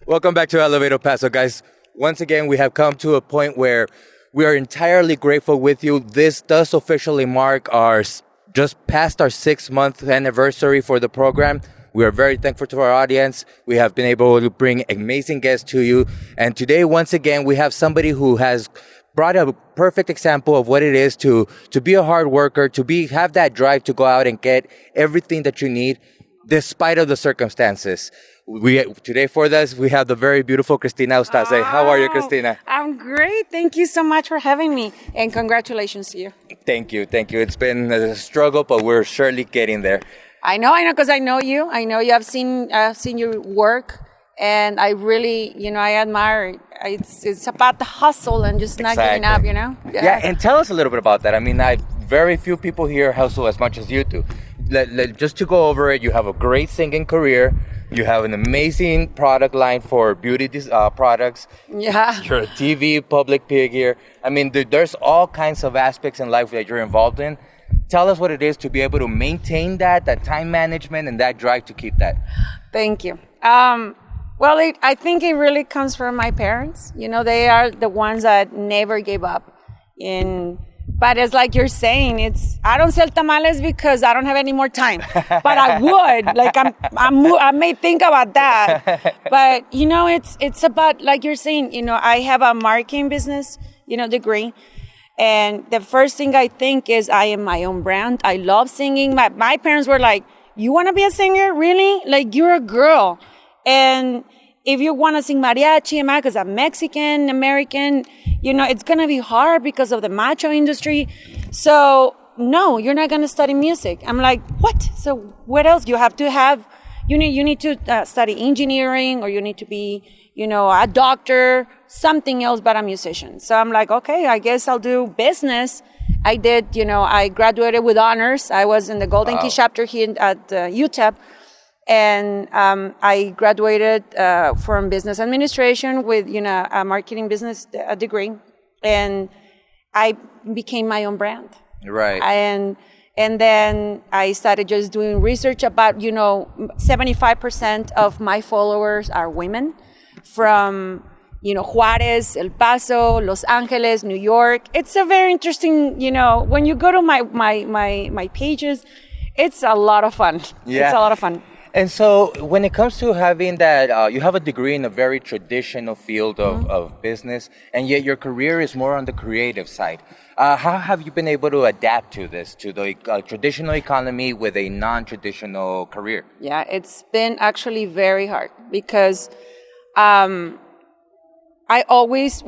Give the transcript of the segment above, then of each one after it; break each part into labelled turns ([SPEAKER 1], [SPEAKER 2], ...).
[SPEAKER 1] Welcome back to Elevator Paso, guys. Once again, we have come to a point where we are entirely grateful with you. This does officially mark just past our 6-month anniversary for the program. We are very thankful to our audience. We have been able to bring amazing guests to you. And today, once again, we have somebody who has brought a perfect example of what it is to be a hard worker, have that drive to go out and get everything that you need, despite of the circumstances. Today for us, we have the very beautiful Cristina Eustace. How are you, Cristina?
[SPEAKER 2] I'm great. Thank you so much for having me. And congratulations to you.
[SPEAKER 1] Thank you. It's been a struggle, but we're surely getting there.
[SPEAKER 2] I know, because I know you. I've seen your work, and I really, I admire it. It's about the hustle and just not giving up,
[SPEAKER 1] Yeah, and tell us a little bit about that. I mean, very few people here hustle as much as you do. Just to go over it, you have a great singing career. You have an amazing product line for beauty products.
[SPEAKER 2] Yeah.
[SPEAKER 1] You're a TV public figure. I mean, there's all kinds of aspects in life that you're involved in. Tell us what it is to be able to maintain that time management and that drive to keep that.
[SPEAKER 2] Thank you. I think it really comes from my parents. They are the ones that never gave up. But it's like you're saying, I don't sell tamales because I don't have any more time. But I would. I may think about that. But, it's about, like you're saying, I have a marketing business, degree. And the first thing I think is I am my own brand. I love singing. My parents were like, you want to be a singer? Really? Like, you're a girl. And if you want to sing mariachi, because I'm Mexican, American, it's going to be hard because of the macho industry. So, no, you're not going to study music. I'm like, what? So what else? You need to study engineering, or you need to be, a doctor, something else but a musician. So I'm like, okay, I guess I'll do business. I did, I graduated with honors. I was in the Golden Key chapter here at UTEP. And I graduated from business administration with, a marketing business degree. And I became my own brand.
[SPEAKER 1] Right.
[SPEAKER 2] And then I started just doing research about, 75% of my followers are women from, Juarez, El Paso, Los Angeles, New York. It's a very interesting, when you go to my pages, it's a lot of fun.
[SPEAKER 1] Yeah.
[SPEAKER 2] It's a lot of fun.
[SPEAKER 1] And so when it comes to having that, you have a degree in a very traditional field of business, and yet your career is more on the creative side. How have you been able to adapt to the traditional economy with a non-traditional career?
[SPEAKER 2] Yeah, it's been actually very hard because I always,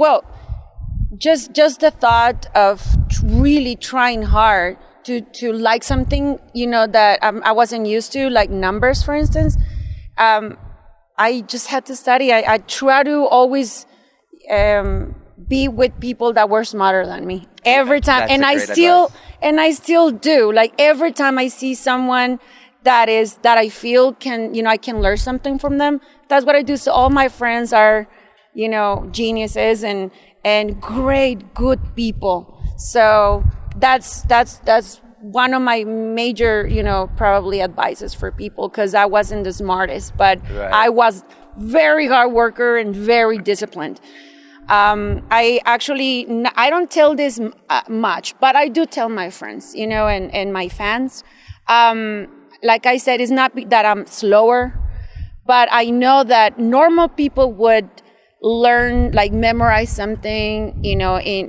[SPEAKER 2] just the thought of really trying hard to like something, that I wasn't used to, like numbers, for instance. I just had to study. I try to always be with people that were smarter than me every time. And I still do. Like every time I see someone that I feel I can learn something from them, that's what I do. So all my friends are, geniuses and great, good people. So that's one of my major, probably advices for people, because I wasn't the smartest, but right. I was very hard worker and very disciplined. I don't tell this much, but I do tell my friends, and my fans. Like I said, it's not that I'm slower, but I know that normal people would learn, like memorize something, in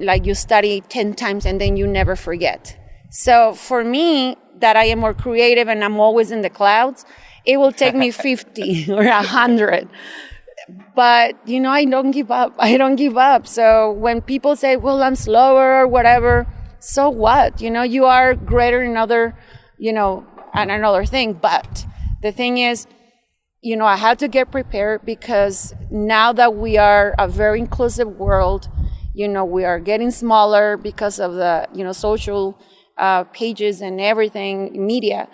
[SPEAKER 2] like you study 10 times and then you never forget. So for me, that I am more creative and I'm always in the clouds, it will take me 50 or 100. But, I don't give up. So when people say, well, I'm slower or whatever, so what? You are greater in another thing. But the thing is, I had to get prepared, because now that we are a very inclusive world, we are getting smaller because of the, social pages and everything, media.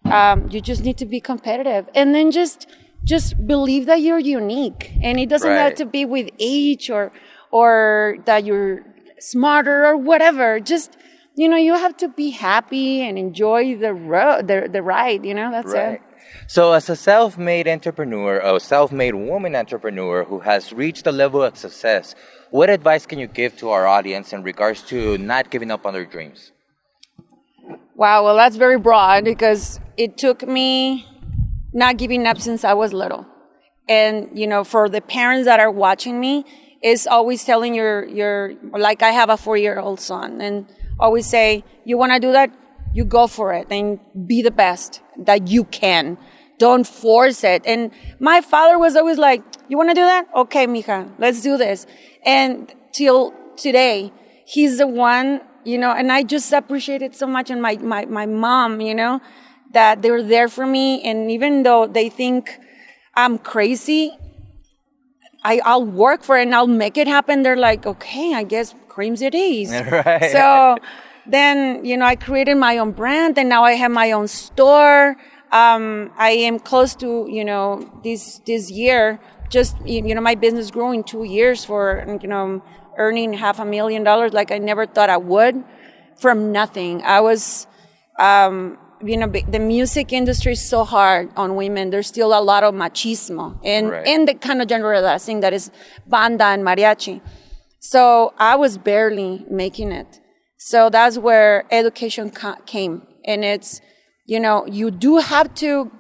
[SPEAKER 2] You just need to be competitive, and then just believe that you're unique, and it doesn't have to be with age or that you're smarter or whatever. Just you have to be happy and enjoy the road, the ride. That's it.
[SPEAKER 1] So, as a self-made entrepreneur, a self-made woman entrepreneur who has reached a level of success, what advice can you give to our audience in regards to not giving up on their dreams?
[SPEAKER 2] Wow, well, that's very broad because it took me not giving up since I was little. And, for the parents that are watching me, is always telling like I have a 4-year-old son, and always say, you want to do that? You go for it and be the best that you can. Don't force it. And my father was always like, you want to do that? Okay, mija, let's do this. And till today, he's the one, and I just appreciate it so much. And my mom, that they're there for me. And even though they think I'm crazy, I'll work for it and I'll make it happen. They're like, okay, I guess creams it is.
[SPEAKER 1] Right.
[SPEAKER 2] So then, I created my own brand and now I have my own store. I am close to, this year, just, my business grew in 2 years for, earning $500,000 like I never thought I would from nothing. I was, the music industry is so hard on women. There's still a lot of machismo in the kind of genre that I sing, that is banda and mariachi. So I was barely making it. So that's where education came. And it's, you do have to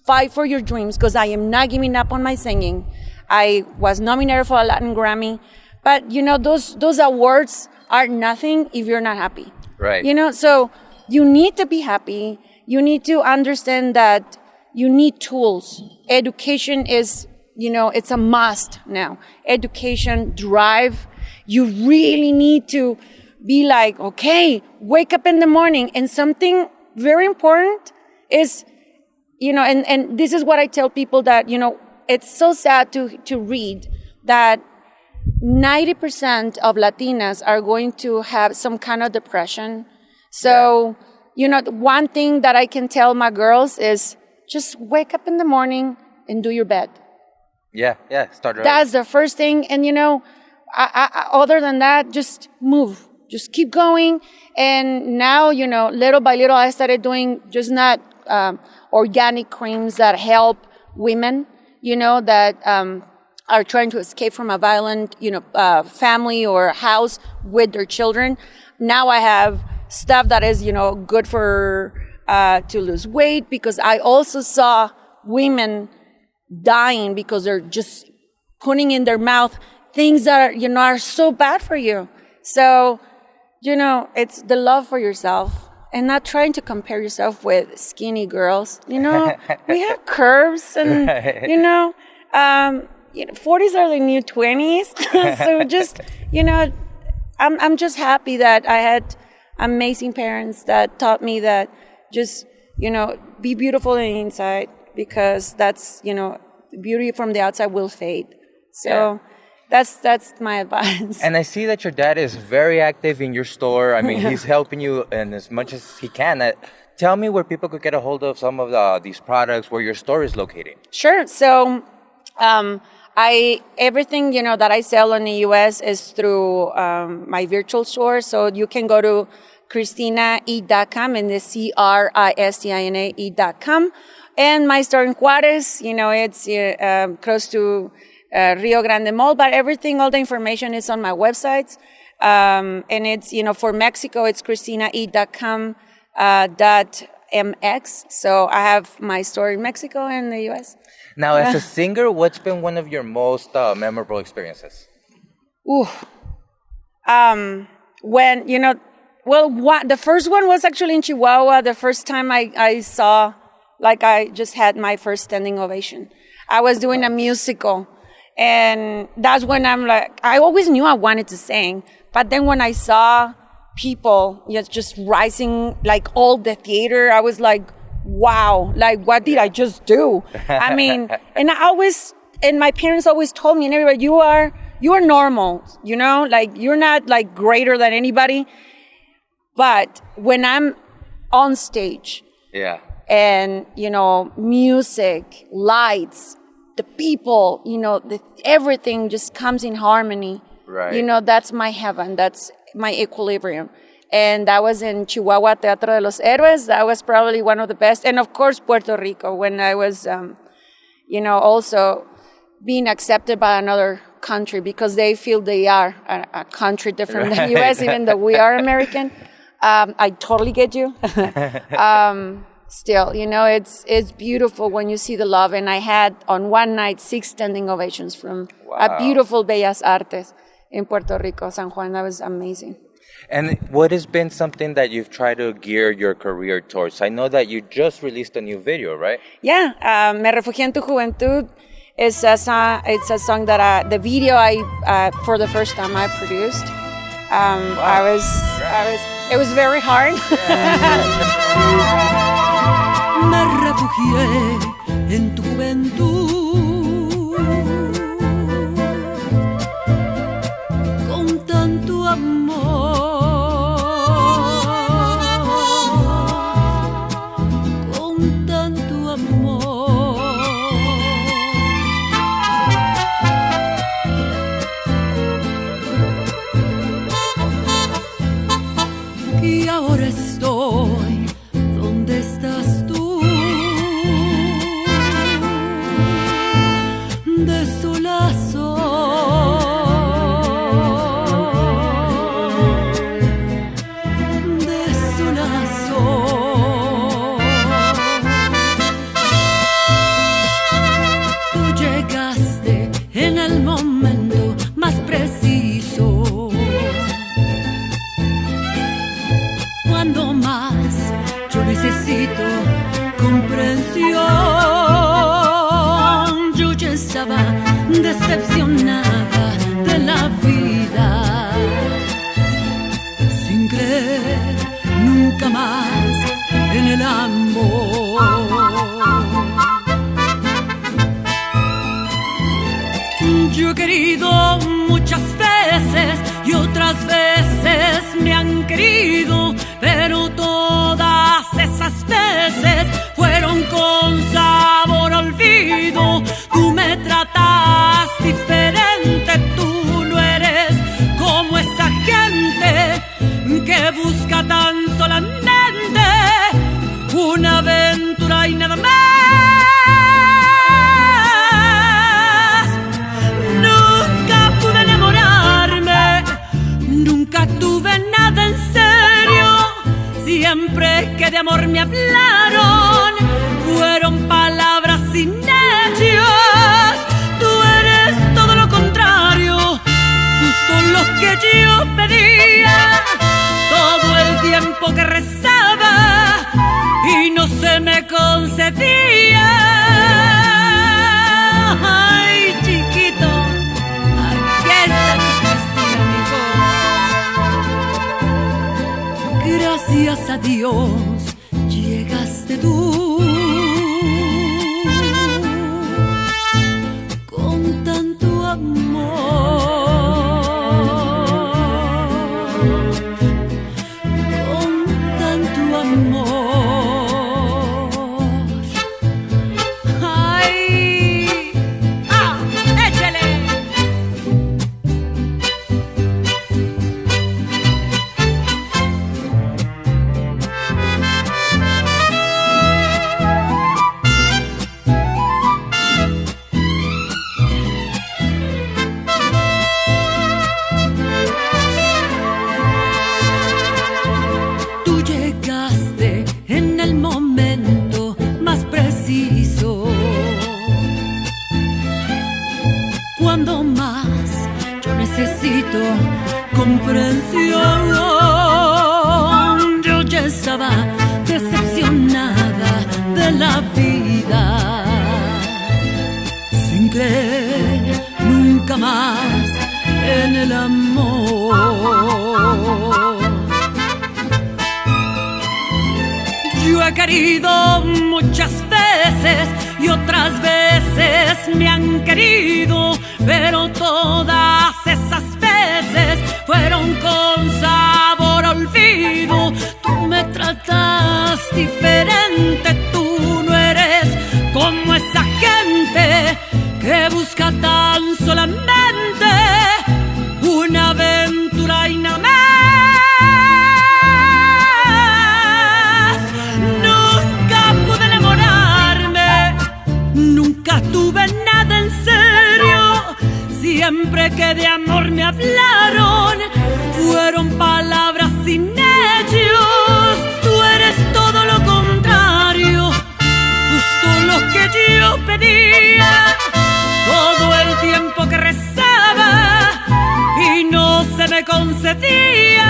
[SPEAKER 2] fight for your dreams, because I am not giving up on my singing. I was nominated for a Latin Grammy. But, those awards are nothing if you're not happy.
[SPEAKER 1] Right.
[SPEAKER 2] So you need to be happy. You need to understand that you need tools. Education is, it's a must now. Education, drive. You really need to be like, okay, wake up in the morning. And something very important is, and this is what I tell people, that, it's so sad to read that 90% of Latinas are going to have some kind of depression. So, one thing that I can tell my girls is just wake up in the morning and do your bed.
[SPEAKER 1] Yeah, start early.
[SPEAKER 2] That's the first thing. And, other than that, just move. Just keep going. And now, little by little, I started doing just not organic creams that help women, that are trying to escape from a violent, family or house with their children. Now I have stuff that is, good for to lose weight, because I also saw women dying because they're just putting in their mouth things that are, are so bad for you. So, it's the love for yourself and not trying to compare yourself with skinny girls. We have curves and, 40s are the new 20s. So just, I'm just happy that I had amazing parents that taught me that just, be beautiful on the inside, because that's, beauty from the outside will fade. So that's my advice.
[SPEAKER 1] And I see that your dad is very active in your store. I mean, he's helping you in as much as he can. Tell me where people could get a hold of some of these products, where your store is located.
[SPEAKER 2] Sure. So, everything, that I sell in the U.S. is through my virtual store. So you can go to CristinaE.com, and the CRISTINAE.com. And my store in Juarez, it's close to Rio Grande Mall, but all the information is on my websites. And it's, for Mexico, it's CristinaE.com .mx. So I have my store in Mexico and the U.S.
[SPEAKER 1] Now, as a singer, what's been one of your most memorable experiences?
[SPEAKER 2] When, the first one was actually in Chihuahua. The first time I saw, I just had my first standing ovation. I was doing a musical, and that's when I always knew I wanted to sing. But then when I saw people just rising, all the theater, I was like, wow, what did I just do? I mean, and my parents always told me, and everybody, you are normal, you're not greater than anybody. But when I'm on stage, and, music, lights, the people, everything just comes in harmony.
[SPEAKER 1] Right.
[SPEAKER 2] That's my heaven. That's my equilibrium. And that was in Chihuahua, Teatro de los Héroes. That was probably one of the best. And of course, Puerto Rico, when I was, also being accepted by another country because they feel they are a country different than U.S., even though we are American. I totally get you. Still, it's beautiful when you see the love. And I had on one night 6 standing ovations from a beautiful Bellas Artes in Puerto Rico, San Juan. That was amazing.
[SPEAKER 1] And what has been something that you've tried to gear your career towards? I know that you just released a new video, right?
[SPEAKER 2] Yeah, Me Refugié en Tu Juventud is it's a song that the video for the first time I produced. It was very hard.
[SPEAKER 3] Me refugié en tu juventud con tanto amor, con tanto amor. Y ahora estoy donde estás tú. Necesito comprensión. Yo ya estaba decepcionada de la vida, sin creer nunca más en el amor. Yo he querido muchas veces y otras veces me han querido, pero todas esas veces fueron con sabor a olvido. Tú me tratas diferente, tú no eres como esa gente que busca tan solamente una aventura y nada más. Nunca pude enamorarme, nunca tuve nada en serio. Siempre que de amor me hablaron, fueron palabras sin hechos. Tú eres todo lo contrario, justo lo que yo pedía, todo el tiempo que rezaba y no se me concedía. Ay, chiquito, aquí está tu Cristina, amigo. Gracias a Dios llegaste tú con tanto amor, con tanto amor. ¡Ay! ¡Ah! ¡Échale! Cuando más yo necesito comprensión, yo ya estaba decepcionada de la vida, sin creer nunca más en el amor. Yo he querido muchas veces y otras veces me han querido, pero todas esas veces fueron con sabor a olvido. Tú me tratas diferente, tú no eres como esa gente que busca tan solamente una aventura y nada más. siempre que de amor me hablaron fueron palabras sin hechos. Tú eres todo lo contrario, justo lo que yo pedía, todo el tiempo que rezaba y no se me concedía.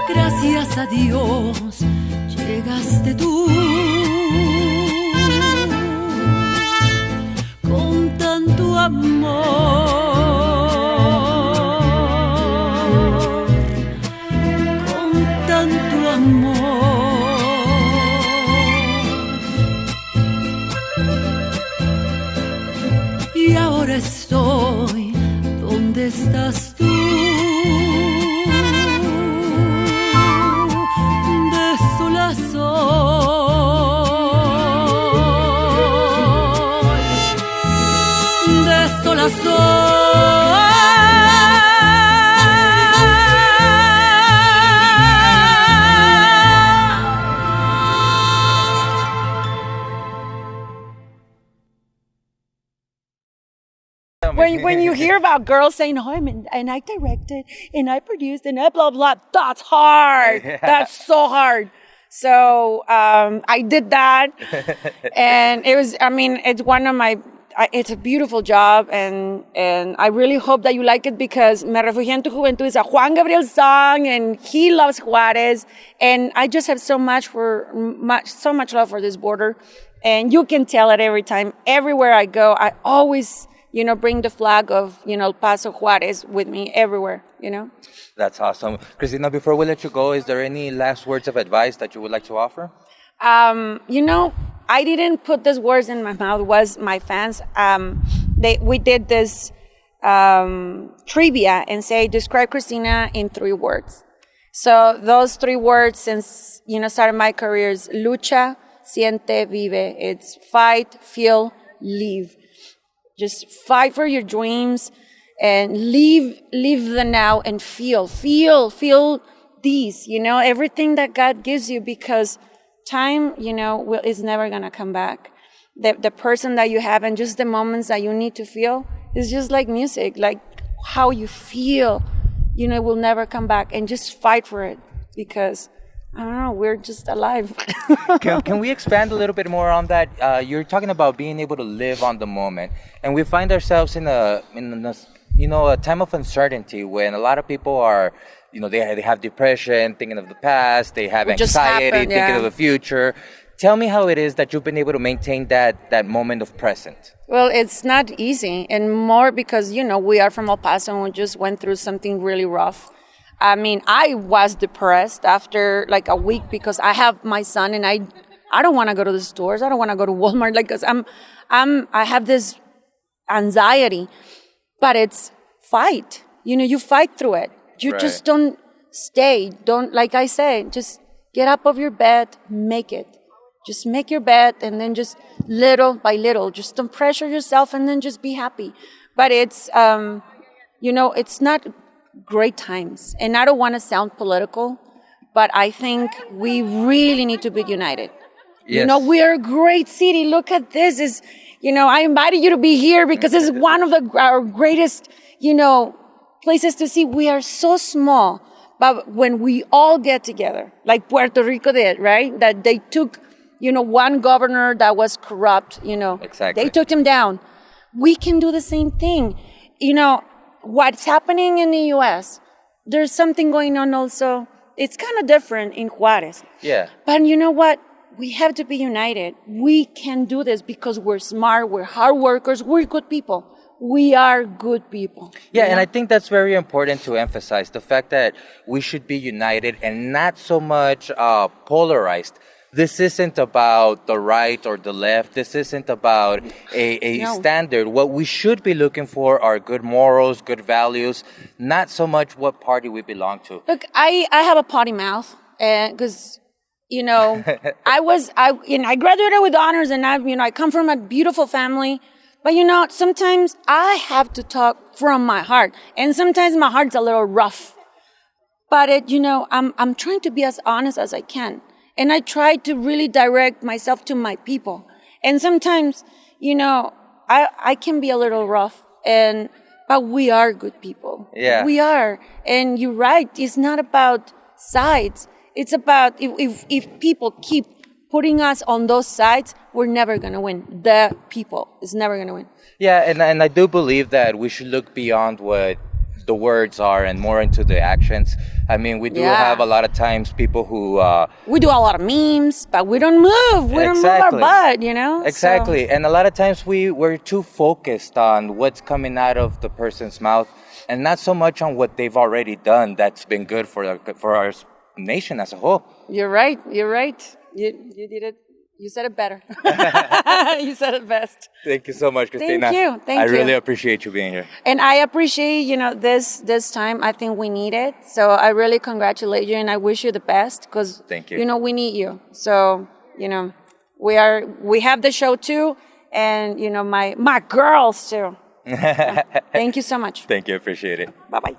[SPEAKER 3] Gracias a Dios llegaste tú con tanto amor, con tanto amor. Y ahora estoy donde estás tú.
[SPEAKER 2] When you hear about girls saying, "Oh, and I directed and I produced and I blah blah," that's hard. Yeah. That's so hard. So I did that, and it was. I mean, it's one of my. It's a beautiful job, and I really hope that you like it because Me Refugié en Tu Juventud is a Juan Gabriel song, and he loves Juarez, and I just have so much love for this border, and you can tell it every time. Everywhere I go, I always, bring the flag of, Paso Juarez with me everywhere,
[SPEAKER 1] That's awesome. Cristina, before we let you go, is there any last words of advice that you would like to offer?
[SPEAKER 2] I didn't put these words in my mouth. It was my fans. We did this trivia and say, describe Cristina in 3 words. So those 3 words since, started my career is lucha, siente, vive. It's fight, feel, live. Just fight for your dreams and live the now and feel these, everything that God gives you because time, is never going to come back. The person that you have and just the moments that you need to feel is just like music, like how you feel, it will never come back and just fight for it because, I don't know, we're just alive.
[SPEAKER 1] Can we expand a little bit more on that? You're talking about being able to live on the moment. And we find ourselves in a time of uncertainty when a lot of people are, they have depression, thinking of the past, they have anxiety, thinking of the future. Tell me how it is that you've been able to maintain that moment of present.
[SPEAKER 2] Well, it's not easy, and more because, we are from El Paso and we just went through something really rough. I mean, I was depressed after like a week because I have my son and I don't want to go to the stores. I don't want to go to Walmart because I have this anxiety, but it's fight. You fight through it. You just don't stay. Don't, like I say, just get up of your bed, make it. Just make your bed and then just little by little, just don't pressure yourself and then just be happy. But it's, it's not great times. And I don't want to sound political, but I think we really need to be united. Yes. We're a great city. Look at this. I invited you to be here because it's one of our greatest, places to see. We are so small, but when we all get together, like Puerto Rico did, right? That they took, one governor that was corrupt,
[SPEAKER 1] Exactly.
[SPEAKER 2] They took him down. We can do the same thing. What's happening in the U.S., there's something going on also. It's kind of different in Juarez.
[SPEAKER 1] Yeah.
[SPEAKER 2] But you know what? We have to be united. We can do this because we're smart, we're hard workers, we're good people. We are good people.
[SPEAKER 1] Yeah, and I think that's very important to emphasize, the fact that we should be united and not so much polarized. This isn't about the right or the left. This isn't about a standard. What we should be looking for are good morals, good values, not so much what party we belong to.
[SPEAKER 2] Look, I have a potty mouth because, I graduated with honors and I come from a beautiful family. But, sometimes I have to talk from my heart. And sometimes my heart's a little rough. But I'm trying to be as honest as I can. And I try to really direct myself to my people. And sometimes, I can be a little rough, but we are good people.
[SPEAKER 1] Yeah.
[SPEAKER 2] We are. And you're right. It's not about sides. It's about if people keep putting us on those sides, we're never going to win. The people is never going to win.
[SPEAKER 1] Yeah, and I do believe that we should look beyond what the words are and more into the actions. I mean, we do have a lot of times people who...
[SPEAKER 2] we do a lot of memes, but we don't move. We don't move our butt,
[SPEAKER 1] Exactly. So. And a lot of times we're too focused on what's coming out of the person's mouth and not so much on what they've already done that's been good for our nation as a whole.
[SPEAKER 2] You're right. You did it. You said it better. You said it best.
[SPEAKER 1] Thank you so much, Cristina.
[SPEAKER 2] Thank you.
[SPEAKER 1] I really appreciate you being here.
[SPEAKER 2] And I appreciate, this time. I think we need it. So I really congratulate you and I wish you the best because,
[SPEAKER 1] thank you.
[SPEAKER 2] We need you. So, we have the show too and, my girls too. Thank you so much.
[SPEAKER 1] Thank you. Appreciate it.
[SPEAKER 2] Bye-bye.